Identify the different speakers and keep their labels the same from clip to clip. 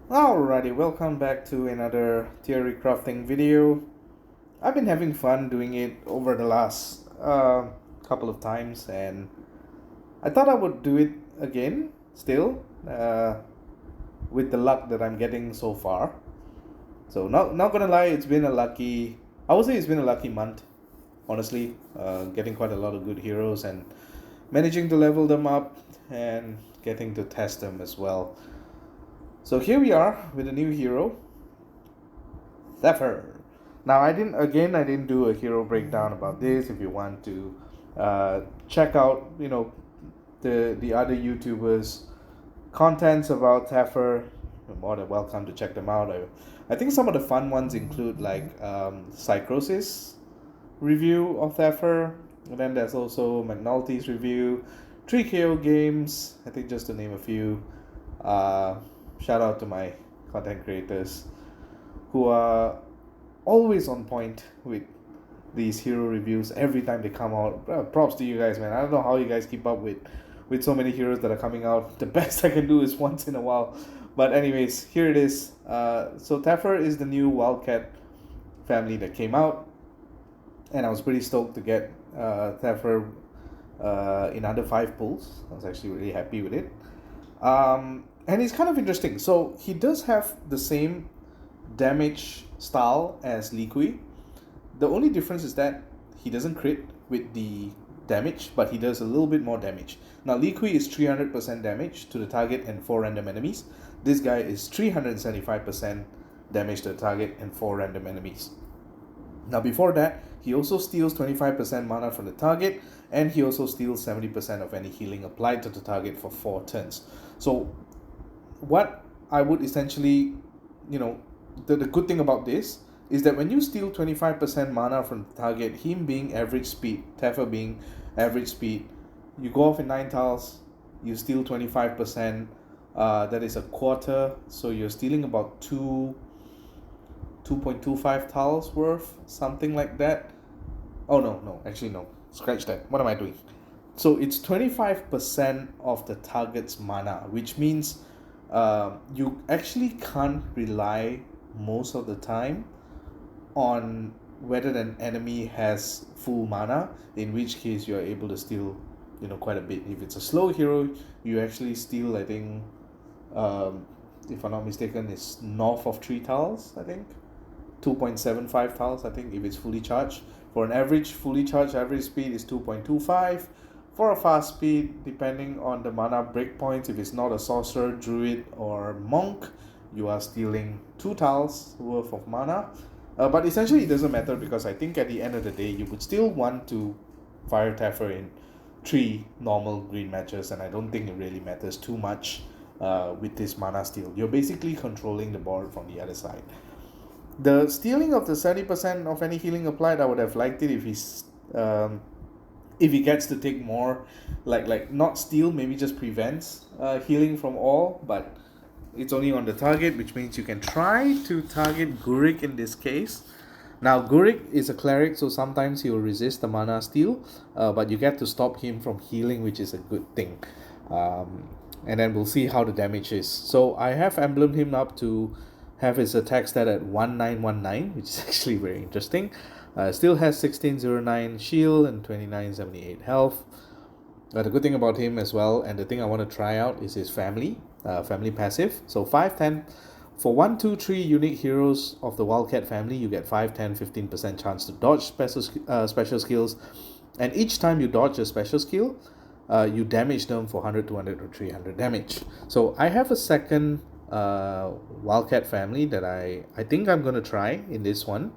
Speaker 1: Alrighty, welcome back to another theory crafting video. I've been having fun doing it over the last couple of times, and I thought I would do it again still with the luck that I'm getting so far. So not gonna lie, it's been a lucky. I would say it's been a lucky month, honestly. Getting quite a lot of good heroes and managing to level them up and getting to test them as well. So here we are with a new hero, Thaffer. Now I didn't do a hero breakdown about this. If you want to check out, the other YouTubers' contents about Thaffer, you're more than welcome to check them out. I think some of the fun ones include like Psychosis review of Thaffer, and then there's also McNulty's review, 3KO Games, I think just to name a few. Shout out to my content creators who are always on point with these hero reviews every time they come out. Props to you guys, man. I don't know how you guys keep up with so many heroes that are coming out. The best I can do is once in a while. But anyways, here it is. So Thaffer is the new Wildcat family that came out, and I was pretty stoked to get Thaffer in under 5 pulls. I was actually really happy with it. And he's kind of interesting. So he does have the same damage style as Liqui. The only difference is that he doesn't crit with the damage, but he does a little bit more damage. Now Liqui is 300% damage to the target and 4 random enemies. This guy is 375% damage to the target and 4 random enemies. Now before that, he also steals 25% mana from the target, and he also steals 70% of any healing applied to the target for 4 turns. So what I would essentially, the good thing about this is that when you steal 25% mana from the target, him being average speed, Thaffer being average speed, you go off in 9 tiles, you steal 25%, that is a quarter, so you're stealing about 2.25 tiles worth, something like that. Oh no, actually no, scratch that. What am I doing? So it's 25% of the target's mana, which means you actually can't rely most of the time on whether an enemy has full mana, in which case you're able to steal quite a bit. If it's a slow hero, you actually steal, I think, if I'm not mistaken, it's north of 3 tiles, I think 2.75 tiles, I think, if it's fully charged. For an average fully charged average speed is 2.25. For a fast speed, depending on the mana breakpoints, if it's not a sorcerer, druid, or monk, you are stealing 2 tiles worth of mana. But essentially it doesn't matter, because I think at the end of the day you would still want to fire Thaffer in 3 normal green matches, and I don't think it really matters too much with this mana steal. You're basically controlling the board from the other side. The stealing of the 70% of any healing applied, I would have liked it if he gets to take more, like not steal, maybe just prevents healing from all, but it's only on the target, which means you can try to target Gurik in this case. Now Gurik is a cleric, so sometimes he will resist the mana steal, but you get to stop him from healing, which is a good thing. And then we'll see how the damage is. So I have emblemed him up to have his attack stat at 1919, which is actually very interesting. Still has 1609 shield and 2978 health. The good thing about him as well, and the thing I want to try out, is his family passive. So 510 for 1, 2, 3 unique heroes of the Wildcat family, you get 5, 10, 15% chance to dodge special skills, and each time you dodge a special skill, you damage them for 100, 200, or 300 damage. So I have a second Wildcat family that I think I'm gonna try in this one.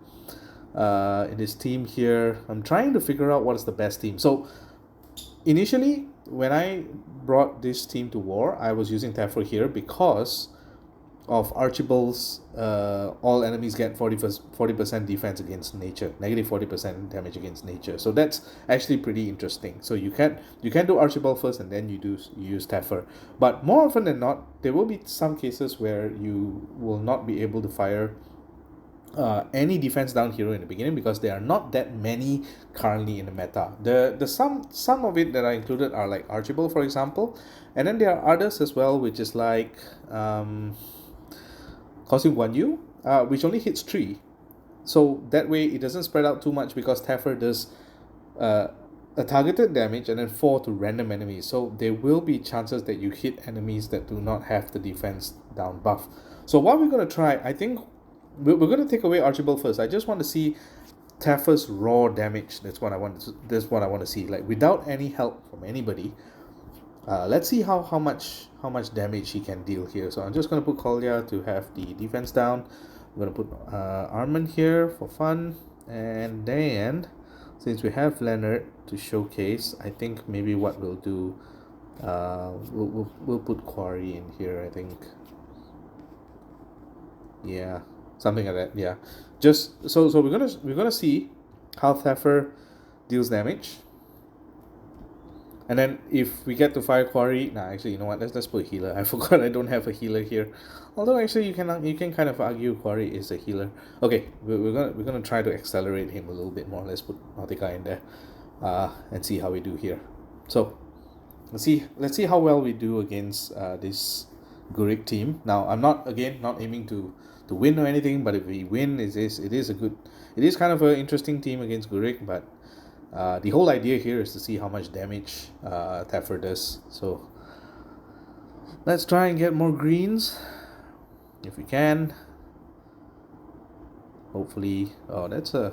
Speaker 1: In this team here, I'm trying to figure out what is the best team. So initially, when I brought this team to war, I was using Thaffer here because of Archibald's all enemies get 40% defense against nature, negative 40% damage against nature. So that's actually pretty interesting. So you can do Archibald first, and then you use Thaffer. But more often than not, there will be some cases where you will not be able to fire any defense down hero in the beginning, because there are not that many currently in the meta. The some of it that are included are like Archibald, for example, and then there are others as well, which is like costing 1U, which only hits 3. So that way it doesn't spread out too much because Thaffer does a targeted damage and then 4 to random enemies. So there will be chances that you hit enemies that do not have the defense down buff. So what we're going to try, I think we're going to take away Archibald first. I just want to see Thaffer's raw damage. That's what I want to see. Like without any help from anybody. Let's see how much damage he can deal here. So I'm just going to put Kolya to have the defense down. I'm going to put Armand here for fun. And then, since we have Leonard to showcase, I think maybe what we'll do, we'll put Quarry in here, I think. Yeah, something like that, yeah. Just, so we're gonna see how Thaffer deals damage. And then if we get to Fire Quarry, actually, you know what? Let's put healer. I forgot I don't have a healer here. Although actually, you can kind of argue Quarry is a healer. Okay, we're gonna try to accelerate him a little bit more. Let's put Nautica in there, and see how we do here. So let's see how well we do against this Gurik team. Now I'm not aiming to win or anything, but if we win, it is kind of an interesting team against Gurik, but. The whole idea here is to see how much damage Thaffer does. So let's try and get more greens if we can. Hopefully, that's a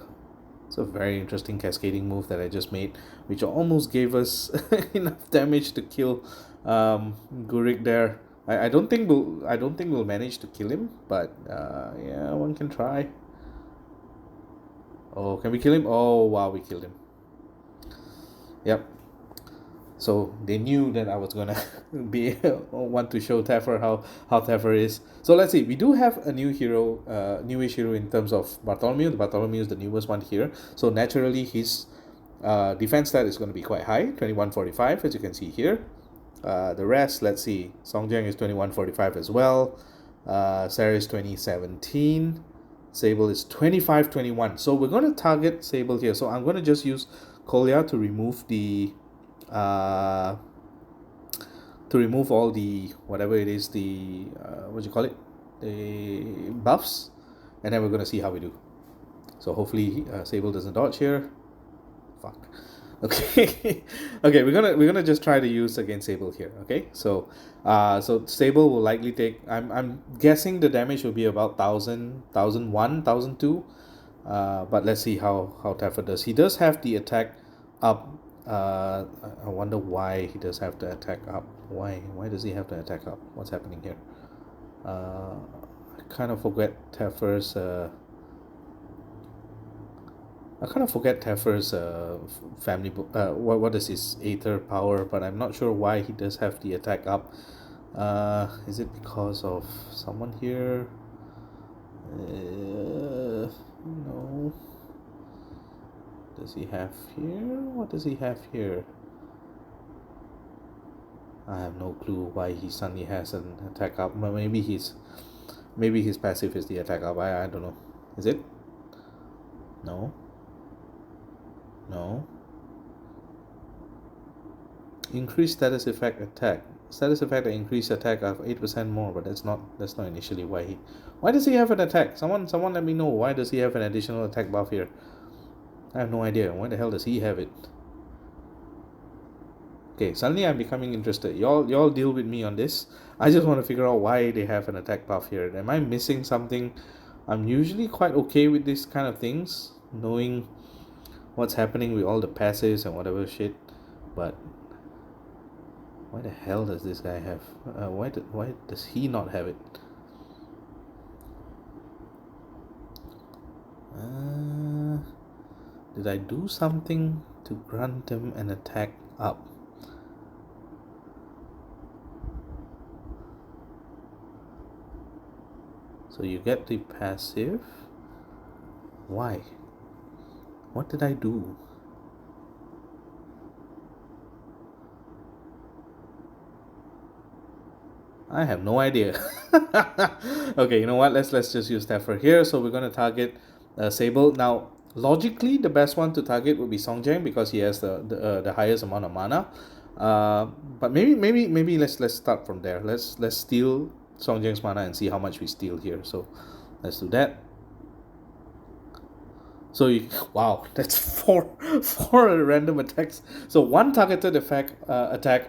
Speaker 1: very interesting cascading move that I just made, which almost gave us enough damage to kill Gurik there. I don't think we'll manage to kill him, but yeah, one can try. Oh, can we kill him? Oh wow, we killed him. Yep. So they knew that I was gonna want to show Thaffer how Thaffer is. So let's see. We do have a new hero, newish hero in terms of Bartholomew. Bartholomew is the newest one here. So naturally, his defense stat is going to be quite high, 2145, as you can see here. The rest, let's see. Songjiang is 2145 as well. Sarah is 2017. Sable is 2521. So we're going to target Sable here. So I'm going to just use Kolya to remove the all the whatever it is, the what do you call it, the buffs, and then we're going to see how we do. So hopefully Sable doesn't dodge here. Fuck. Okay. Okay, we're gonna just try to use against Sable here. Okay, so so Sable will likely take, I'm guessing the damage will be about 1000, 1001, 1002. But let's see how Thaffer does. He does have the attack up. I wonder why he does have the attack up. Why does he have the attack up? What's happening here? I kind of forget Thaffer's family. What is his Aether power? But I'm not sure why he does have the attack up. Is it because of someone here? No. Does he have here? What does he have here? I have no clue why he suddenly has an attack up. Maybe his passive is the attack up. I don't know. Is it? No. No. Increase status effect attack. Status effect that increase attack of 8% more, but that's not initially why does he have an attack? Someone let me know, why does he have an additional attack buff here? I have no idea. Why the hell does he have it? Okay, suddenly I'm becoming interested. Y'all deal with me on this. I just want to figure out why they have an attack buff here. Am I missing something? I'm usually quite okay with this kind of things, knowing what's happening with all the passives and whatever shit, but why the hell does this guy have? Why does he not have it? Did I do something to grant him an attack up? So you get the passive. Why? What did I do? I have no idea. Okay, you know what? Let's just use Thaffer here. So we're gonna target Sable. Now, logically, the best one to target would be Songjiang because he has the highest amount of mana. But maybe let's start from there. Let's steal Songjang's mana and see how much we steal here. So let's do that. So wow, that's four random attacks. So one targeted attack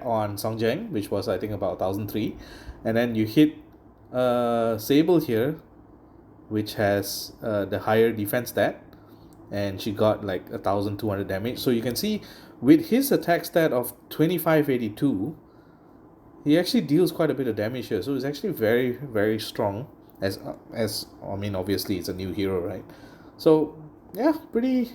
Speaker 1: on Songjang, which was I think about 1003, and then you hit Sable here, which has the higher defense stat, and she got like 1200 damage. So you can see with his attack stat of 2582, he actually deals quite a bit of damage here. So it's actually very strong. As I mean, obviously it's a new hero, right? So yeah, pretty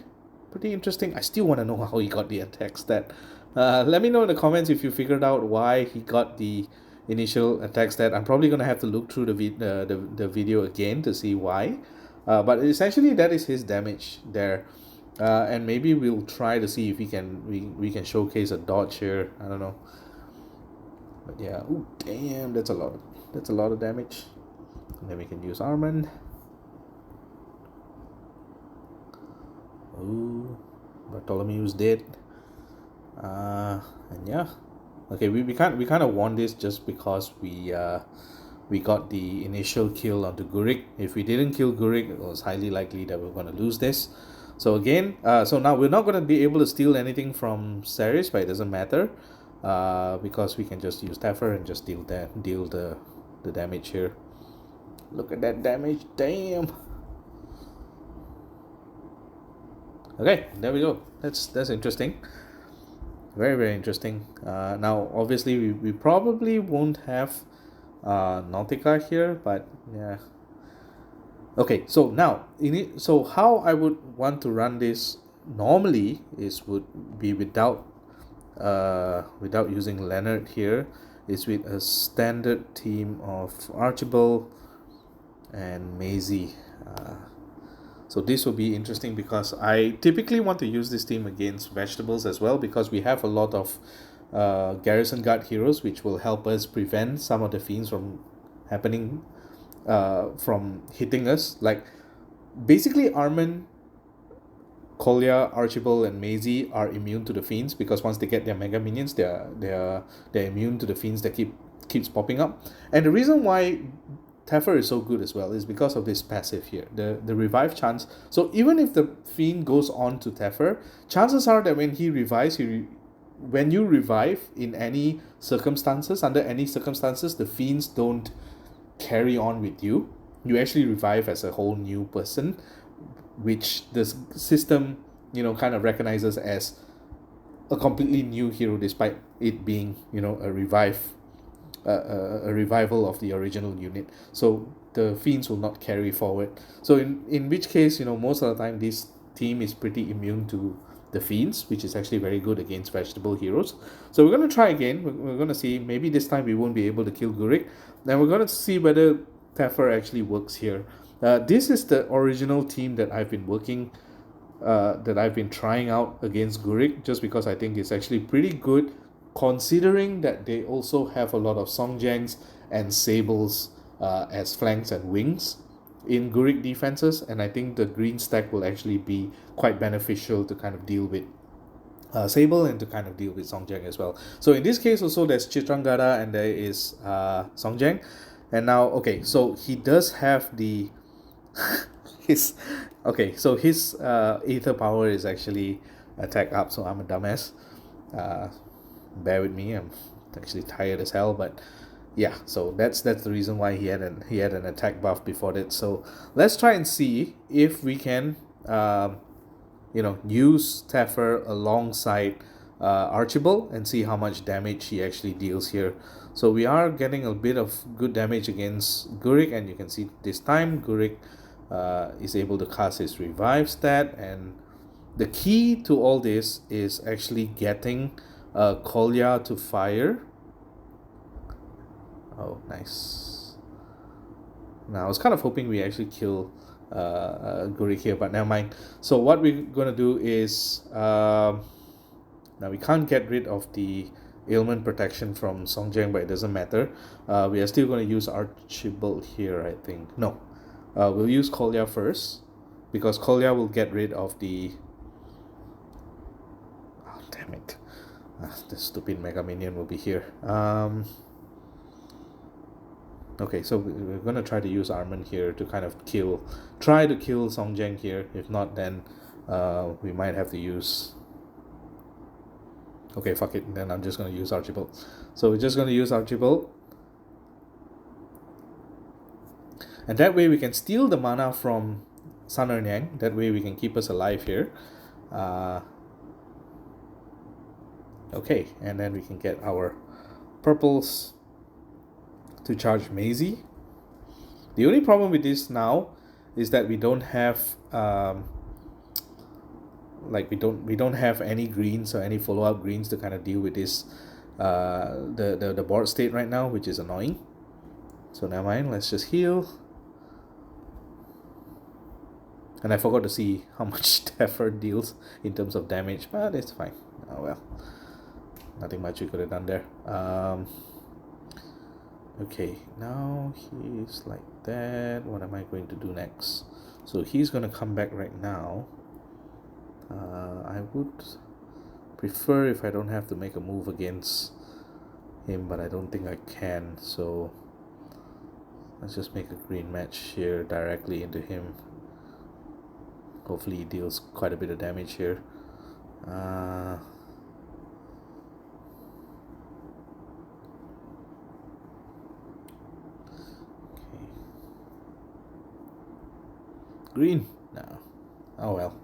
Speaker 1: interesting. I still want to know how he got the attack stat. Let me know in the comments if you figured out why he got the initial attack stat. I'm probably gonna have to look through the video again to see why. But essentially that is his damage there. And maybe we'll try to see if we can showcase a dodge here. I don't know. But yeah, ooh, damn, that's a lot of damage. And then we can use Armand. Ooh, Bartholomew's dead. And yeah, okay, we kind of won this just because we got the initial kill onto Gurik. If we didn't kill Gurik, it was highly likely that we're gonna lose this. So again, so now we're not gonna be able to steal anything from Ceres, but it doesn't matter, because we can just use Thaffer and just deal the damage here. Look at that damage, damn. Okay, there we go. That's interesting. Very interesting. Now obviously we probably won't have Nautica here, but yeah. Okay, so now so how I would want to run this normally would be without using Leonard here, is with a standard team of Archibald and Maisie. So this will be interesting because I typically want to use this team against vegetables as well, because we have a lot of garrison guard heroes which will help us prevent some of the fiends from happening, from hitting us. Like basically Armand, Kolya, Archibald and Maisie are immune to the fiends, because once they get their mega minions, they're immune to the fiends that keeps popping up. And the reason why Thaffer is so good as well is because of this passive here, the revive chance. So even if the fiend goes on to Thaffer, chances are that when he revives, when you revive in any circumstances, under any circumstances, the fiends don't carry on with you. You actually revive as a whole new person, which the system, kind of recognizes as a completely new hero, despite it being, a revival of the original unit. So the fiends will not carry forward. So in which case, most of the time this team is pretty immune to the fiends, which is actually very good against vegetable heroes. So we're going to try again. We're going to see, maybe this time we won't be able to kill Gurik. Then we're going to see whether Thaffer actually works here. This is the original team that I've been trying out against Gurik, just because I think it's actually pretty good, considering that they also have a lot of Songjangs and Sables as flanks and wings in Gurik defenses, and I think the green stack will actually be quite beneficial to kind of deal with Sable and to kind of deal with Songjang as well. So in this case also there's Chitrangada and there is Songjang. And now, okay, so he does have the his ether power is actually attack up, so I'm a dumbass. Bear with me, I'm actually tired as hell, but yeah, so that's the reason why he had an attack buff before that. So let's try and see if we can use Thaffer alongside Archibald and see how much damage he actually deals here. So we are getting a bit of good damage against Gurik, and you can see this time Gurik is able to cast his revive stat, and the key to all this is actually getting Kolya to fire. Oh, nice. Now I was kind of hoping we actually kill Gurik here, but never mind. So what we're gonna do is now we can't get rid of the ailment protection from Songjang, but it doesn't matter. We are still going to use Archibald here, I think. No, we'll use Kolya first, because Kolya will get rid of the... Oh, damn it. The stupid Mega Minion will be here. Okay, so we're gonna try to use Armand here to kind of try to kill Song Jiang here. If not, then we might have to use. Okay, fuck it. Then I'm just gonna use Archibald. So we're just gonna use Archibald, and that way we can steal the mana from Sun and Yang. That way we can keep us alive here. Okay, and then we can get our purples to charge Maisie. The only problem with this now is that we don't have we don't have any greens or any follow-up greens to kind of deal with this the board state right now, which is annoying. So never mind, let's just heal. And I forgot to see how much Thaffer deals in terms of damage, but it's fine. Oh well, nothing much we could have done there. Okay, now he's like that. What am I going to do next? So he's gonna come back right now. I would prefer if I don't have to make a move against him, but I don't think I can. So let's just make a green match here directly into him. Hopefully he deals quite a bit of damage here. Green? No. Oh well.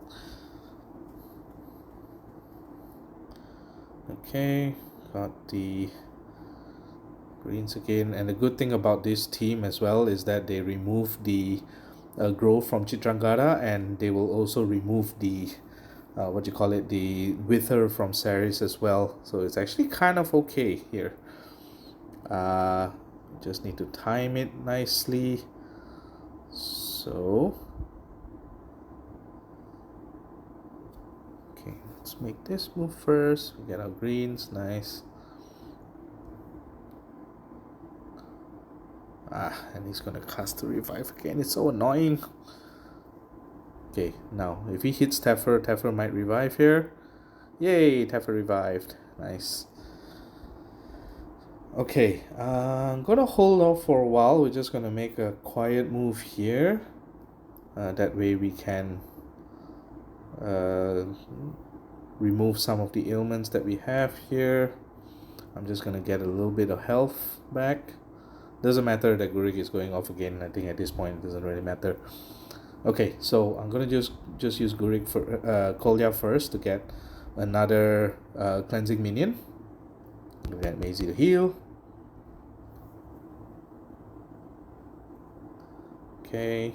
Speaker 1: Okay, got the greens again. And the good thing about this team as well is that they remove the growth from Chitrangada, and they will also remove the the wither from Ceres as well. So it's actually kind of okay here. Just need to time it nicely. So okay, let's make this move first. We get our greens, nice. And he's gonna cast the revive again. It's so annoying. Okay, now if he hits Thaffer, Thaffer might revive here. Yay, Thaffer revived. Nice. Okay, I'm gonna hold off for a while. We're just gonna make a quiet move here. That way we can remove some of the ailments that we have here. I'm just gonna get a little bit of health back. Doesn't matter that Gurik is going off again. I think at this point it doesn't really matter. Okay, so I'm gonna just use Gurik for Kolya first to get another cleansing minion. We'll get Maisie to heal. Okay.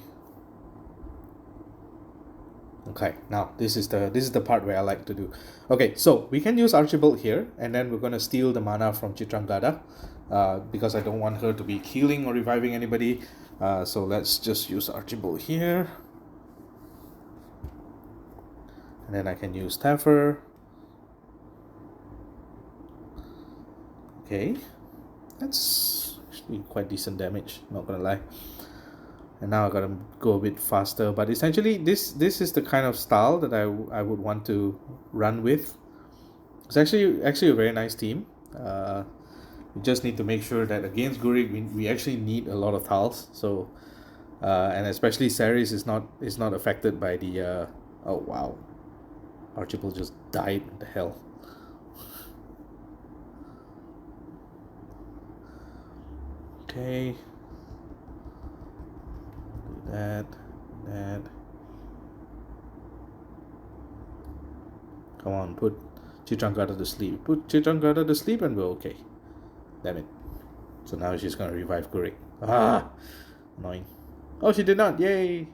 Speaker 1: Okay, now this is the part where I like to do. Okay, so we can use Archibald here, and then we're gonna steal the mana from Chitrangada, because I don't want her to be healing or reviving anybody. So let's just use Archibald here, and then I can use Thaffer. Okay, that's actually quite decent damage, not gonna lie. And now I gotta go a bit faster, but essentially this is the kind of style that I would want to run with. It's actually a very nice team. We just need to make sure that against Gurik we actually need a lot of tiles. So and especially Ceres is not affected by the oh wow, Archibald just died. What the hell. Okay. That. Come on, put Chitrangada to sleep. Put Chitrangada to sleep and we're okay. Damn it. So now she's gonna revive Gurik. Annoying. Oh, she did not. Yay.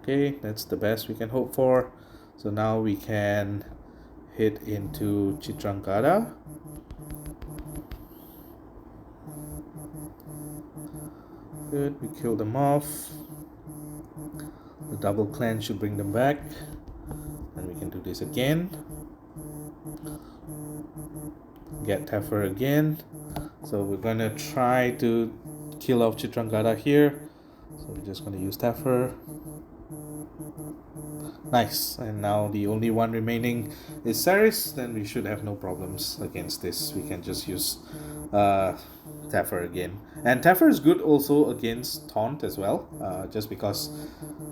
Speaker 1: Okay, that's the best we can hope for. So now we can hit into Chitrangada. Good, we kill them off. The double cleanse should bring them back. And we can do this again. Get Thaffer again. So we're gonna try to kill off Chitrangada here. So we're just gonna use Thaffer. Nice, and now the only one remaining is Ceres. Then we should have no problems against this. We can just use Thaffer again. And Thaffer is good also against taunt as well, just because,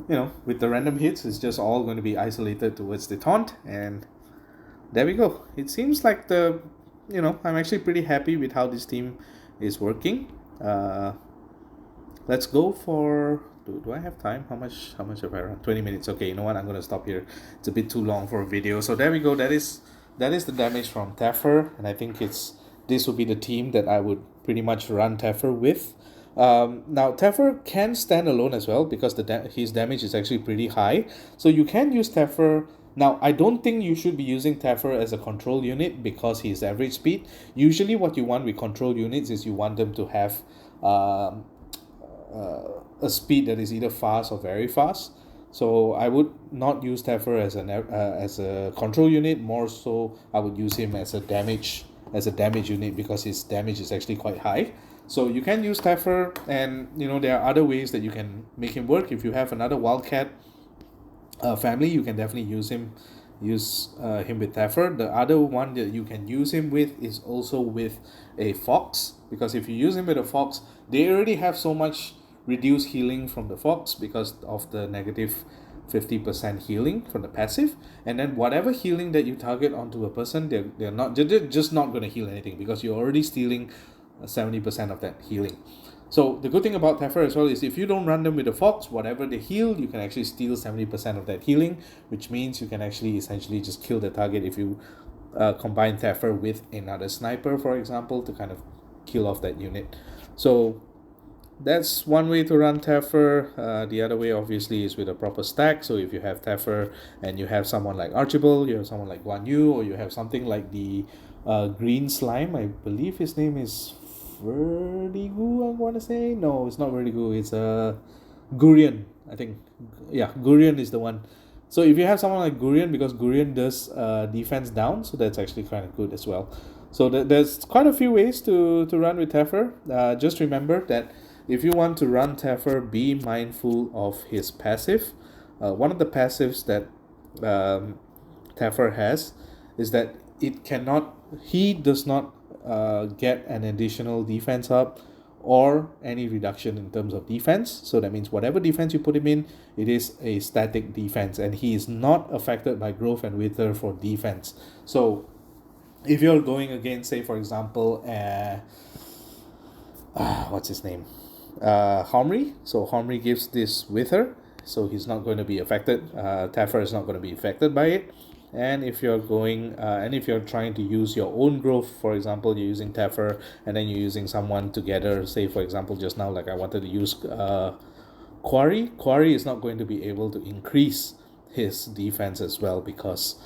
Speaker 1: you know, with the random hits, it's just all going to be isolated towards the taunt, and there we go. It seems like I'm actually pretty happy with how this team is working. Let's go for, do I have time? How much have I run? 20 minutes. Okay, you know what? I'm gonna stop here. It's a bit too long for a video. So there we go. That is the damage from Thaffer, and I think this will be the team that I would pretty much run Thaffer with. Now Thaffer can stand alone as well because his damage is actually pretty high. So you can use Thaffer. Now, I don't think you should be using Thaffer as a control unit because he's average speed. Usually what you want with control units is you want them to have a speed that is either fast or very fast. So I would not use Thaffer as a control unit. More so, I would use him as a damage unit because his damage is actually quite high. So you can use Thaffer, and there are other ways that you can make him work. If you have another Wildcat family, you can definitely use him with Thaffer. The other one that you can use him with is also with a Fox, because if you use him with a Fox, they already have so much reduced healing from the Fox because of the negative 50% healing from the passive, and then whatever healing that you target onto a person, they're just not going to heal anything because you're already stealing 70% of that healing. So the good thing about Thaffer as well is if you don't run them with a Fox, whatever they heal, you can actually steal 70% of that healing, which means you can actually essentially just kill the target if you combine Thaffer with another sniper, for example, to kind of kill off that unit. So that's one way to run Thaffer. The other way obviously is with a proper stack. So if you have Thaffer and you have someone like Archibald, you have someone like Guan Yu, or you have something like the green slime, I believe his name is Vertigo, I want to say. No, it's not Vertigo, it's Gurion, I think. Yeah, Gurion is the one. So if you have someone like Gurion, because Gurion does defense down, so that's actually kind of good as well. So there's quite a few ways to run with Thaffer. Just remember that if you want to run Thaffer, be mindful of his passive. One of the passives that Thaffer has is that he does not get an additional defense up or any reduction in terms of defense. So that means whatever defense you put him in, it is a static defense, and he is not affected by growth and wither for defense. So if you're going against, say for example, what's his name, Homri. So Homri gives this wither, so he's not going to be affected. Thaffer is not going to be affected by it. And if you're trying to use your own growth, for example, you're using Thaffer and then you're using someone together, say for example just now, like I wanted to use Quarry is not going to be able to increase his defense as well because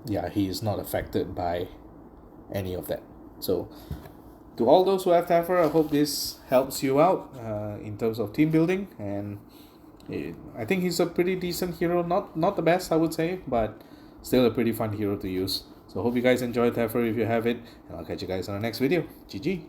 Speaker 1: he is not affected by any of that. So to all those who have Thaffer, I hope this helps you out in terms of team building, and I think he's a pretty decent hero. Not the best, I would say, but still a pretty fun hero to use. So hope you guys enjoyed Thaffer if you have it, and I'll catch you guys on the next video. GG.